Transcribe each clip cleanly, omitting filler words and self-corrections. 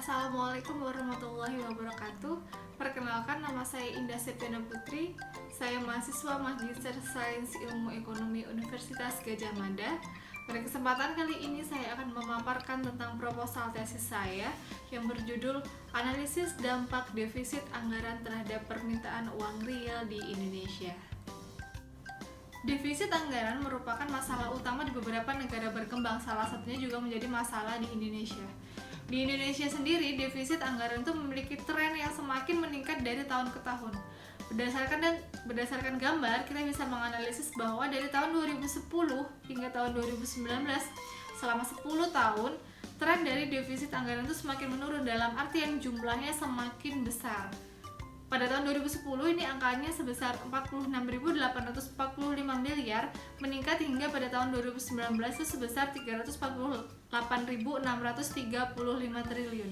Assalamualaikum warahmatullahi wabarakatuh. Perkenalkan, nama saya Indah Septiana Putri. Saya mahasiswa Magister Sains Ilmu Ekonomi Universitas Gadjah Mada. Pada kesempatan kali ini saya akan memaparkan tentang proposal tesis saya yang berjudul Analisis Dampak Defisit Anggaran Terhadap Permintaan Uang Real di Indonesia. Defisit anggaran merupakan masalah utama di beberapa negara berkembang, salah satunya juga menjadi masalah di Indonesia. Di Indonesia sendiri, defisit anggaran itu memiliki tren yang semakin meningkat dari tahun ke tahun. Berdasarkan gambar, kita bisa menganalisis bahwa dari tahun 2010 hingga tahun 2019, selama 10 tahun, tren dari defisit anggaran itu semakin menurun dalam artian jumlahnya semakin besar. Pada tahun 2010 ini angkanya sebesar 46.845 miliar, meningkat hingga pada tahun 2019 itu sebesar 348.635 triliun.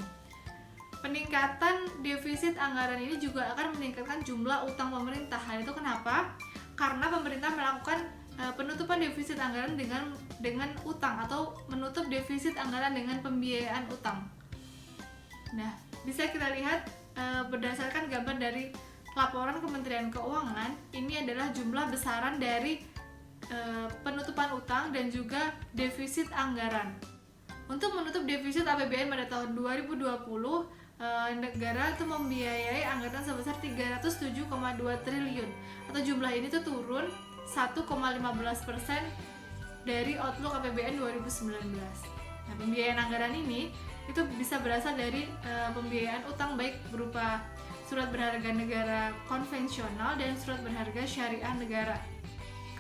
Peningkatan defisit anggaran ini juga akan meningkatkan jumlah utang pemerintah. Hal itu kenapa? Karena pemerintah melakukan penutupan defisit anggaran dengan utang, atau menutup defisit anggaran dengan pembiayaan utang. Nah, bisa kita lihat berdasarkan gambar dari laporan Kementerian Keuangan, ini adalah jumlah besaran dari penutupan utang dan juga defisit anggaran. Untuk menutup defisit APBN pada tahun 2020, negara itu membiayai anggaran sebesar 307,2 triliun, atau jumlah ini tuh turun 1,15% dari outlook APBN 2019. Nah, pembiayaan anggaran ini itu bisa berasal dari pembiayaan utang, baik berupa surat berharga negara konvensional dan surat berharga syariah negara.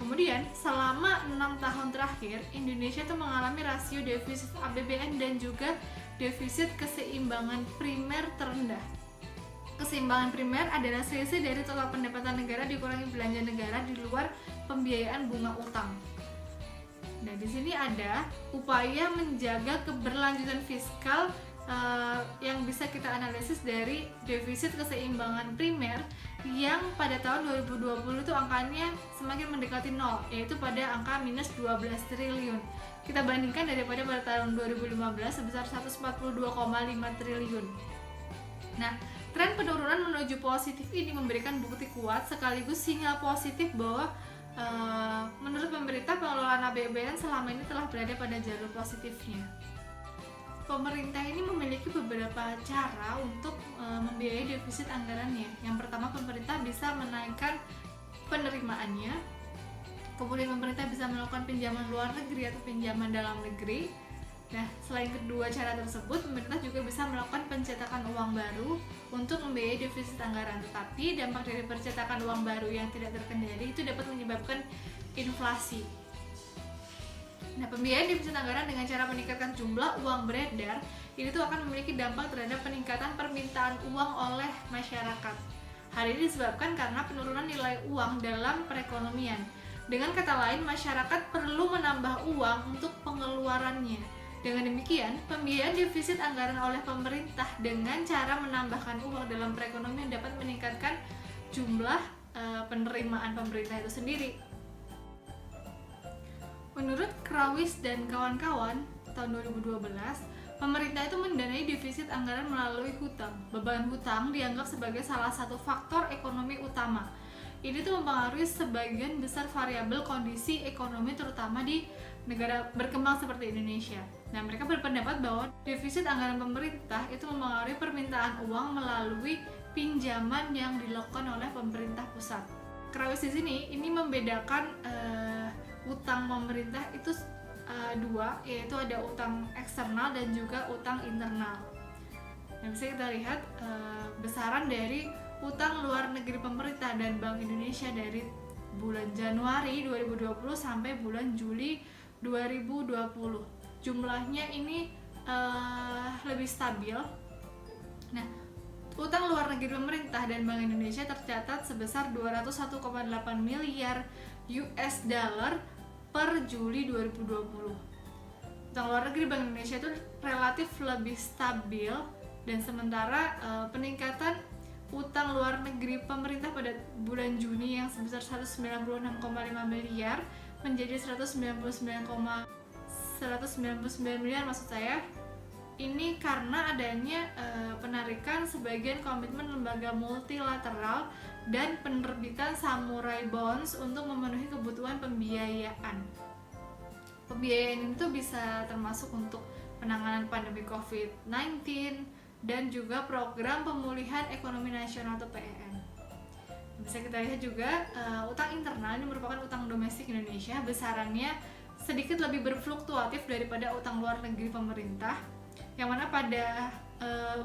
Kemudian, selama 6 tahun terakhir, Indonesia itu mengalami rasio defisit APBN dan juga defisit keseimbangan primer terendah. Keseimbangan primer adalah selisih dari total pendapatan negara dikurangi belanja negara di luar pembiayaan bunga utang. Nah, di sini ada upaya menjaga keberlanjutan fiskal yang bisa kita analisis dari defisit keseimbangan primer yang pada tahun 2020 itu angkanya semakin mendekati nol, yaitu pada angka minus 12 triliun. Kita bandingkan daripada pada tahun 2015 sebesar 142,5 triliun. Nah, tren penurunan menuju positif ini memberikan bukti kuat sekaligus sinyal positif bahwa menurut pemerintah, pengelolaan APBN selama ini telah berada pada jalur positifnya. Pemerintah ini memiliki beberapa cara untuk membiayai defisit anggarannya. Yang pertama, pemerintah bisa menaikkan penerimaannya. Kemudian pemerintah bisa melakukan pinjaman luar negeri atau pinjaman dalam negeri. Nah, selain kedua cara tersebut, pemerintah juga bisa melakukan pencetakan uang baru untuk membiayai defisit anggaran. Tetapi dampak dari percetakan uang baru yang tidak terkendali itu dapat menyebabkan inflasi. Nah, pembiayaan defisit anggaran dengan cara meningkatkan jumlah uang beredar ini tuh akan memiliki dampak terhadap peningkatan permintaan uang oleh masyarakat. Hal ini disebabkan karena penurunan nilai uang dalam perekonomian. Dengan kata lain, masyarakat perlu menambah uang untuk pengeluarannya. Dengan demikian, pembiayaan defisit anggaran oleh pemerintah dengan cara menambahkan uang dalam perekonomian dapat meningkatkan jumlah penerimaan pemerintah itu sendiri. Menurut Krawis dan kawan-kawan, tahun 2012, pemerintah itu mendanai defisit anggaran melalui hutang. Beban hutang dianggap sebagai salah satu faktor ekonomi utama. Ini tuh mempengaruhi sebagian besar variabel kondisi ekonomi, terutama di negara berkembang seperti Indonesia. Nah, mereka berpendapat bahwa defisit anggaran pemerintah itu mempengaruhi permintaan uang melalui pinjaman yang dilakukan oleh pemerintah pusat. Krawis di sini ini membedakan utang pemerintah itu dua, yaitu ada utang eksternal dan juga utang internal. Nah, bisa kita lihat besaran dari utang luar negeri pemerintah dan Bank Indonesia dari bulan Januari 2020 sampai bulan Juli 2020. Jumlahnya ini lebih stabil. Nah, utang luar negeri pemerintah dan Bank Indonesia tercatat sebesar 201,8 miliar US dollar per Juli 2020. Utang luar negeri Bank Indonesia itu relatif lebih stabil, dan sementara peningkatan utang luar negeri pemerintah pada bulan Juni yang sebesar 196,5 miliar menjadi 199 miliar maksud saya Ini karena adanya penarikan sebagian komitmen lembaga multilateral dan penerbitan samurai bonds untuk memenuhi kebutuhan pembiayaan. Pembiayaan ini tuh bisa termasuk untuk penanganan pandemi COVID-19 dan juga program pemulihan ekonomi nasional atau PEN. Bisa kita lihat juga utang internal ini merupakan utang domestik Indonesia, besarannya sedikit lebih berfluktuatif daripada utang luar negeri pemerintah, yang mana pada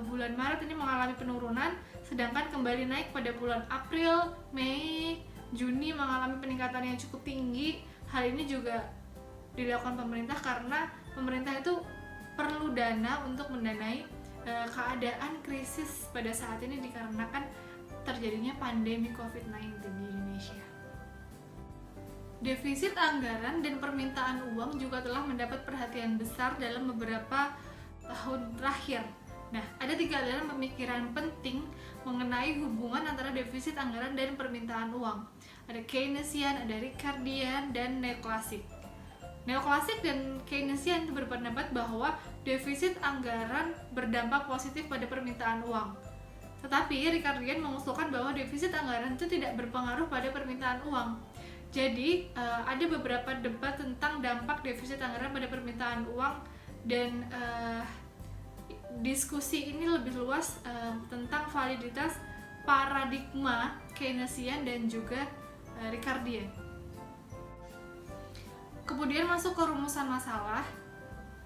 bulan Maret ini mengalami penurunan, sedangkan kembali naik pada bulan April, Mei, Juni mengalami peningkatan yang cukup tinggi. Hal ini juga dilakukan pemerintah karena pemerintah itu perlu dana untuk mendanai keadaan krisis pada saat ini dikarenakan terjadinya pandemi COVID-19 di Indonesia. Defisit anggaran dan permintaan uang juga telah mendapat perhatian besar dalam beberapa tahun terakhir. Nah, ada 3 aliran pemikiran penting mengenai hubungan antara defisit anggaran dan permintaan uang. Ada Keynesian, ada Ricardian, dan neoklasik. Neoklasik dan Keynesian itu berpendapat bahwa defisit anggaran berdampak positif pada permintaan uang. Tetapi Ricardian mengusulkan bahwa defisit anggaran itu tidak berpengaruh pada permintaan uang. Jadi, ada beberapa debat tentang dampak defisit anggaran pada permintaan uang, dan diskusi ini lebih luas tentang validitas paradigma Keynesian dan juga Ricardian. Kemudian masuk ke rumusan masalah.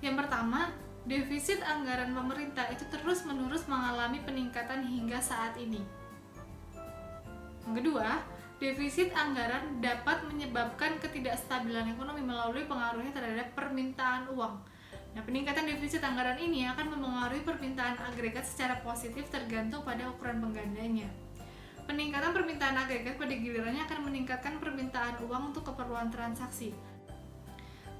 Yang pertama, defisit anggaran pemerintah itu terus-menerus mengalami peningkatan hingga saat ini. Yang kedua, defisit anggaran dapat menyebabkan ketidakstabilan ekonomi melalui pengaruhnya terhadap permintaan uang. Nah, peningkatan defisit anggaran ini akan mempengaruhi permintaan agregat secara positif tergantung pada ukuran penggandanya. Peningkatan permintaan agregat pada gilirannya akan meningkatkan permintaan uang untuk keperluan transaksi.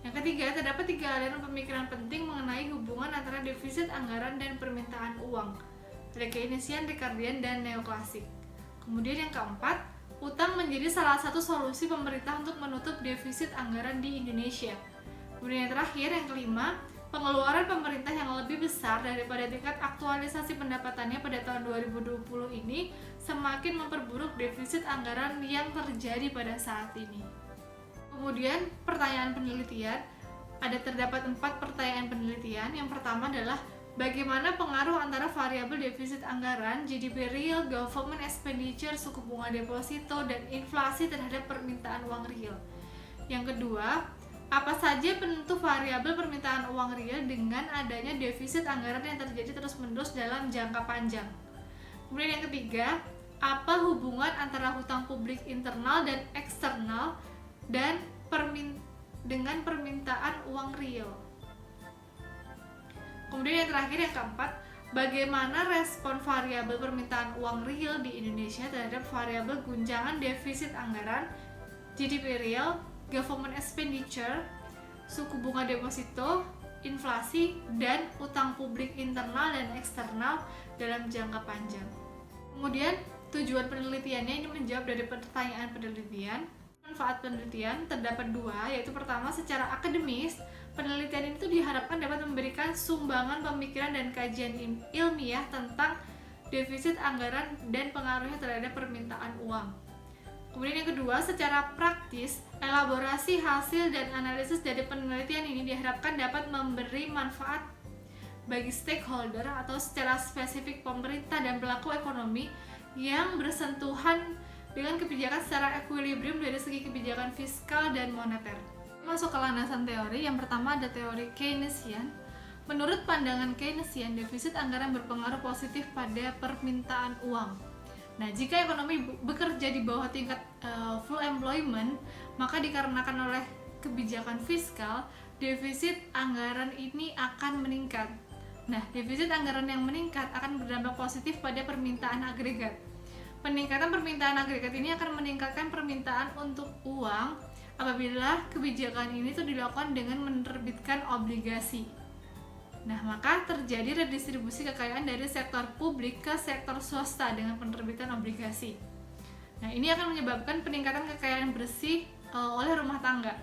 Yang ketiga, terdapat 3 aliran pemikiran penting mengenai hubungan antara defisit anggaran dan permintaan uang. Ada Keynesian, Ricardian, dan neoklasik. Kemudian yang keempat, utang menjadi salah satu solusi pemerintah untuk menutup defisit anggaran di Indonesia. Kemudian yang terakhir, yang kelima, pengeluaran pemerintah yang lebih besar daripada tingkat aktualisasi pendapatannya pada tahun 2020 ini semakin memperburuk defisit anggaran yang terjadi pada saat ini. Kemudian pertanyaan penelitian, terdapat 4 pertanyaan penelitian. Yang pertama adalah bagaimana pengaruh antara variabel defisit anggaran, GDP real, government expenditure, suku bunga deposito, dan inflasi terhadap permintaan uang real. Yang kedua, apa saja penentu variabel permintaan uang real dengan adanya defisit anggaran yang terjadi terus-menerus dalam jangka panjang. Kemudian yang ketiga, apa hubungan antara hutang publik internal dan eksternal dan dengan permintaan uang real. Kemudian yang terakhir, yang keempat, bagaimana respon variabel permintaan uang real di Indonesia terhadap variabel guncangan defisit anggaran, GDP real, government expenditure, suku bunga deposito, inflasi, dan utang publik internal dan eksternal dalam jangka panjang. Kemudian tujuan penelitiannya ini menjawab dari pertanyaan penelitian. Manfaat penelitian terdapat 2, yaitu pertama, secara akademis, penelitian itu diharapkan dapat memberikan sumbangan pemikiran dan kajian ilmiah tentang defisit anggaran dan pengaruhnya terhadap permintaan uang. Kemudian yang kedua, secara praktis, elaborasi hasil dan analisis dari penelitian ini diharapkan dapat memberi manfaat bagi stakeholder atau secara spesifik pemerintah dan pelaku ekonomi yang bersentuhan dengan kebijakan secara equilibrium dari segi kebijakan fiskal dan moneter. Masuk ke landasan teori, yang pertama ada teori Keynesian. Menurut pandangan Keynesian, defisit anggaran berpengaruh positif pada permintaan uang. Nah, jika ekonomi bekerja di bawah tingkat full employment, maka dikarenakan oleh kebijakan fiskal, defisit anggaran ini akan meningkat. Nah, defisit anggaran yang meningkat akan berdampak positif pada permintaan agregat. Peningkatan permintaan agregat ini akan meningkatkan permintaan untuk uang apabila kebijakan ini tuh dilakukan dengan menerbitkan obligasi. Nah, maka terjadi redistribusi kekayaan dari sektor publik ke sektor swasta dengan penerbitan obligasi. Nah, ini akan menyebabkan peningkatan kekayaan bersih oleh rumah tangga.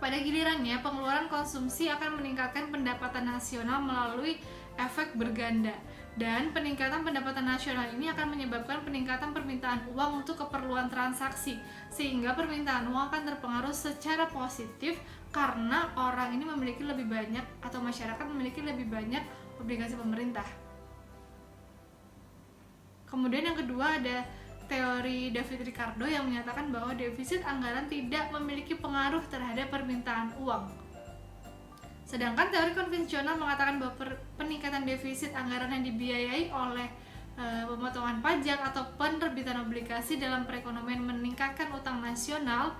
Pada gilirannya, pengeluaran konsumsi akan meningkatkan pendapatan nasional melalui efek berganda. Dan peningkatan pendapatan nasional ini akan menyebabkan peningkatan permintaan uang untuk keperluan transaksi, sehingga permintaan uang akan terpengaruh secara positif karena orang ini memiliki lebih banyak, atau masyarakat memiliki lebih banyak obligasi pemerintah. Kemudian yang kedua ada teori David Ricardo yang menyatakan bahwa defisit anggaran tidak memiliki pengaruh terhadap permintaan uang. Sedangkan teori konvensional mengatakan bahwa peningkatan defisit anggaran yang dibiayai oleh pemotongan pajak atau penerbitan obligasi dalam perekonomian meningkatkan utang nasional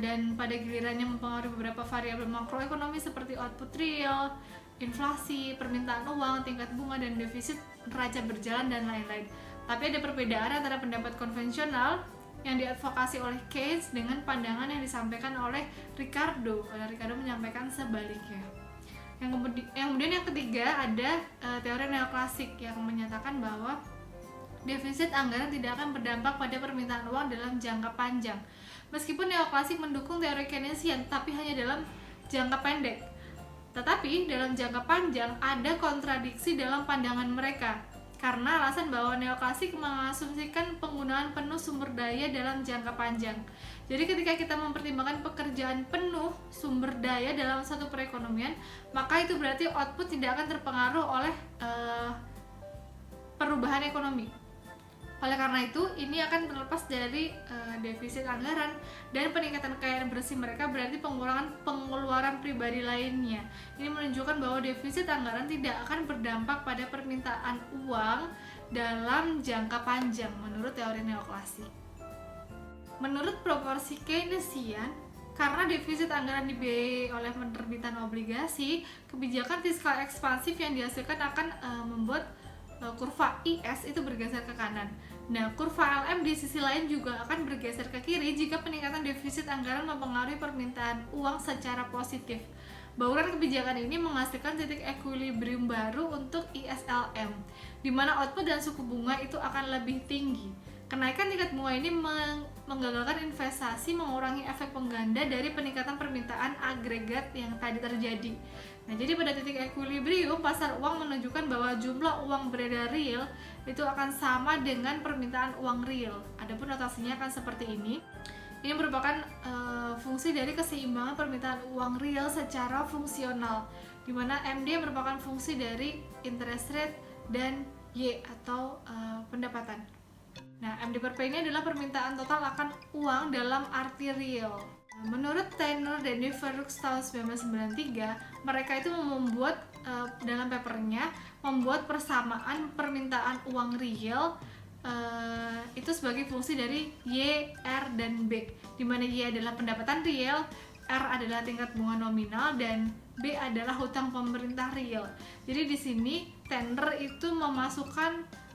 dan pada gilirannya mempengaruhi beberapa variabel makroekonomi seperti output real, inflasi, permintaan uang, tingkat bunga, dan defisit neraca berjalan dan lain-lain. Tapi ada perbedaan antara pendapat konvensional yang diadvokasi oleh Keynes dengan pandangan yang disampaikan oleh Ricardo, karena Ricardo menyampaikan sebaliknya. Kemudian yang ketiga ada teori neoklasik yang menyatakan bahwa defisit anggaran tidak akan berdampak pada permintaan uang dalam jangka panjang. Meskipun neoklasik mendukung teori Keynesian, tapi hanya dalam jangka pendek. Tetapi dalam jangka panjang ada kontradiksi dalam pandangan mereka, karena alasan bahwa neoklasik mengasumsikan penggunaan penuh sumber daya dalam jangka panjang. Jadi ketika kita mempertimbangkan pekerjaan penuh sumber daya dalam satu perekonomian, maka itu berarti output tidak akan terpengaruh oleh perubahan ekonomi. Oleh karena itu, ini akan terlepas dari defisit anggaran, dan peningkatan kekayaan bersih mereka berarti pengurangan pengeluaran pribadi lainnya. Ini menunjukkan bahwa defisit anggaran tidak akan berdampak pada permintaan uang dalam jangka panjang menurut teori neoklasik. Menurut proporsi Keynesian, karena defisit anggaran dibiayai oleh penerbitan obligasi, kebijakan fiskal ekspansif yang dihasilkan akan membuat kurva IS itu bergeser ke kanan. Nah, kurva LM di sisi lain juga akan bergeser ke kiri jika peningkatan defisit anggaran mempengaruhi permintaan uang secara positif. Bauran kebijakan ini menghasilkan titik equilibrium baru untuk ISLM, di mana output dan suku bunga itu akan lebih tinggi. Kenaikan tingkat bunga ini menggagalkan investasi, mengurangi efek pengganda dari peningkatan permintaan agregat yang tadi terjadi. Nah, jadi pada titik equilibrium, pasar uang menunjukkan bahwa jumlah uang beredar real itu akan sama dengan permintaan uang real. Adapun notasinya akan seperti ini. Ini merupakan fungsi dari keseimbangan permintaan uang real secara fungsional, di mana MD merupakan fungsi dari interest rate dan Y atau pendapatan. Nah, MD per P ini adalah permintaan total akan uang dalam arti real. Menurut Taylor dan Verux tahun 1993, mereka itu membuat dalam papernya membuat persamaan permintaan uang real itu sebagai fungsi dari Y, R, dan B, di mana Y adalah pendapatan real, R adalah tingkat bunga nominal, dan B adalah hutang pemerintah real. Jadi di sini Taylor itu memasukkan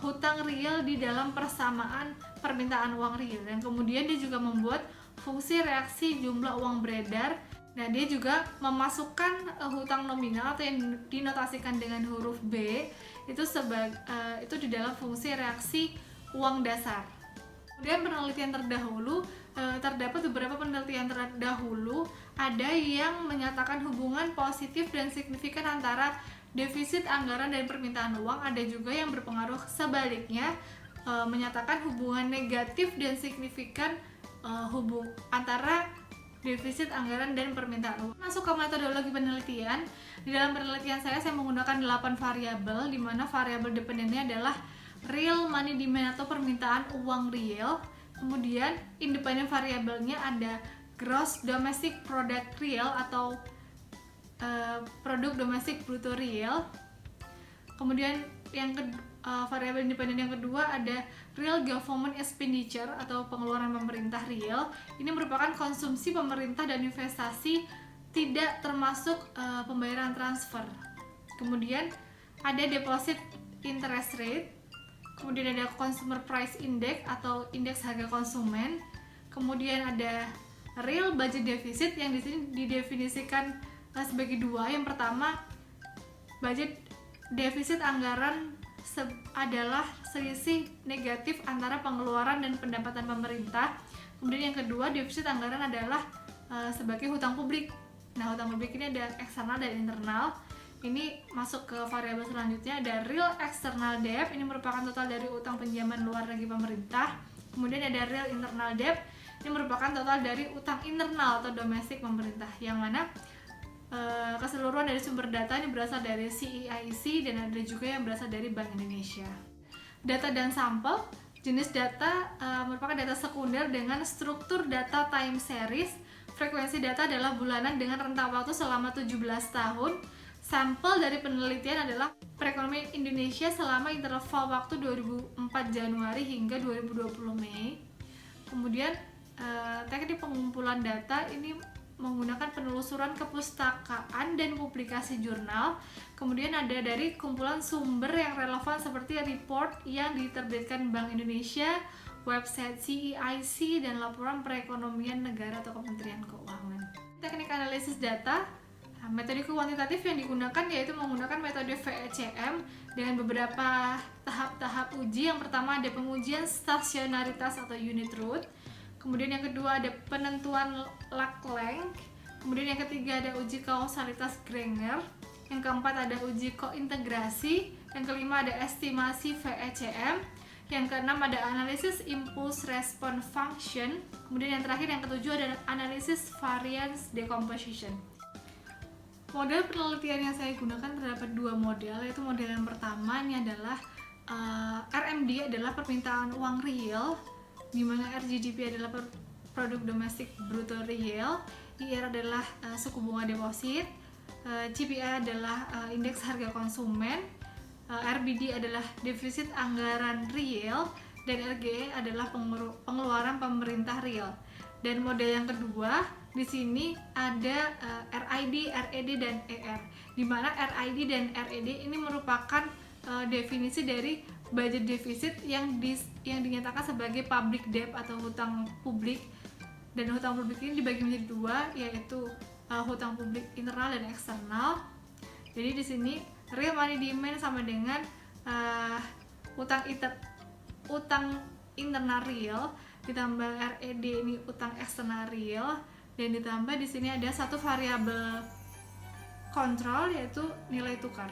hutang real di dalam persamaan permintaan uang real, dan kemudian dia juga membuat fungsi reaksi jumlah uang beredar. Nah, dia juga memasukkan hutang nominal atau yang dinotasikan dengan huruf B itu itu di dalam fungsi reaksi uang dasar. Kemudian penelitian terdahulu terdapat beberapa penelitian terdahulu ada yang menyatakan hubungan positif dan signifikan antara defisit anggaran dan permintaan uang. Ada juga yang berpengaruh sebaliknya, menyatakan hubungan negatif dan signifikan antara defisit anggaran dan permintaan uang. Masuk ke metodologi penelitian. Di dalam penelitian saya menggunakan 8 variabel, di mana variabel dependennya adalah real money demand atau permintaan uang real. Kemudian independent variabelnya ada gross domestic product real atau produk domestik bruto real. Kemudian variabel independen yang kedua ada real government expenditure atau pengeluaran pemerintah real. Ini merupakan konsumsi pemerintah dan investasi, tidak termasuk pembayaran transfer. Kemudian ada deposit interest rate. Kemudian ada consumer price index atau indeks harga konsumen. Kemudian ada real budget deficit yang di sini didefinisikan sebagai dua. Yang pertama, budget defisit anggaran adalah selisih negatif antara pengeluaran dan pendapatan pemerintah. Kemudian yang kedua, defisit anggaran adalah sebagai hutang publik. Nah, hutang publik ini ada eksternal dan internal. Ini masuk ke variabel selanjutnya, ada real external debt. Ini merupakan total dari utang pinjaman luar negeri pemerintah. Kemudian ada real internal debt. Ini merupakan total dari utang internal atau domestik pemerintah, yang mana keseluruhan dari sumber data ini berasal dari CEIC dan ada juga yang berasal dari Bank Indonesia. Data dan sampel. Jenis data merupakan data sekunder dengan struktur data time series. Frekuensi data adalah bulanan dengan rentang waktu selama 17 tahun. Sampel dari penelitian adalah perekonomian Indonesia selama interval waktu 2004 Januari hingga 2020 Mei. Kemudian teknik pengumpulan data ini menggunakan penelusuran kepustakaan dan publikasi jurnal. Kemudian ada dari kumpulan sumber yang relevan seperti report yang diterbitkan Bank Indonesia, website CEIC, dan laporan perekonomian negara atau Kementerian Keuangan. Teknik analisis data. Metode kuantitatif yang digunakan yaitu menggunakan metode VECM dengan beberapa tahap-tahap uji. Yang pertama ada pengujian stasionaritas atau unit root. Kemudian yang kedua ada penentuan Lac length. Kemudian yang ketiga ada uji kausalitas Granger. Yang keempat ada uji kointegrasi. Yang kelima ada estimasi VECM. Yang keenam ada analisis impulse response function. Kemudian yang terakhir yang ketujuh ada analisis variance decomposition. Model penelitian yang saya gunakan terdapat dua model, yaitu model yang pertama ini adalah RMD adalah permintaan uang real, di mana RGDP adalah produk domestik bruto real, IR adalah suku bunga deposit, CPI adalah indeks harga konsumen, RBD adalah defisit anggaran real, dan RGE adalah pengeluaran pemerintah real. Dan model yang kedua di sini ada RID, RED, dan ER, di mana RID dan RED ini merupakan definisi dari budget defisit yang dinyatakan sebagai public debt atau hutang publik. Dan hutang publik ini dibagi menjadi dua, yaitu hutang publik internal dan eksternal. Jadi di sini real money demand sama dengan utang internal real ditambah RED ini utang eksternal real, dan ditambah di sini ada satu variabel kontrol yaitu nilai tukar.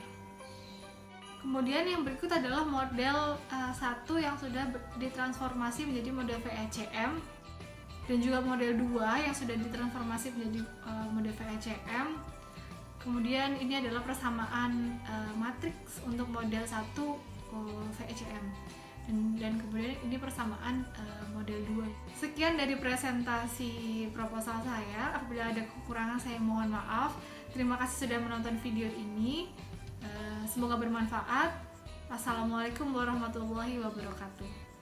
Kemudian yang berikut adalah model 1 yang sudah ditransformasi menjadi model VECM, dan juga model 2 yang sudah ditransformasi menjadi model VECM. Kemudian ini adalah persamaan matriks untuk model 1 VECM. Dan kemudian ini persamaan model 2. Sekian dari presentasi proposal saya. Apabila ada kekurangan saya mohon maaf. Terima kasih sudah menonton video ini. Semoga bermanfaat. Wassalamualaikum warahmatullahi wabarakatuh.